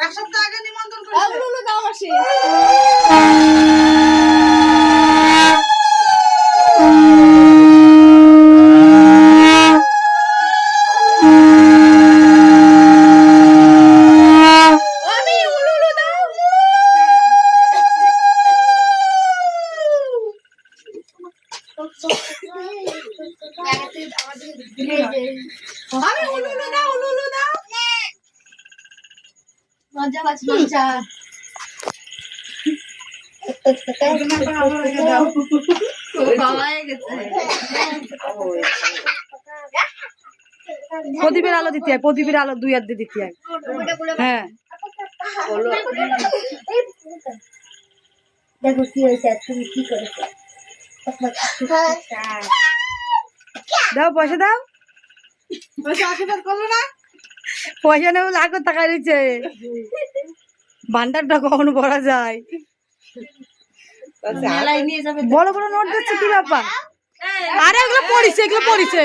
এক সপ্তাহ আগে নিমন্ত্রণ করেছে। মজা পাচ্ছি মজা প্রদীপের আলো দিতে হয়, প্রদীপের আলো 2 হাত দিয়ে দিতে হয়। হ্যাঁ দেখো কি হয়েছে, তুমি কি করেছো। দাও পয়সা দাও, পয়সা আশীর্বাদ করলো না। পয়সা নেব লাগো টাকা দিচ্ছে। ভান্ডারটা কখনো ভরা যায়, বড় বড় নোট দিচ্ছে কি ব্যাপার। আরে এগুলো পড়িছে, এগুলো পড়িছে।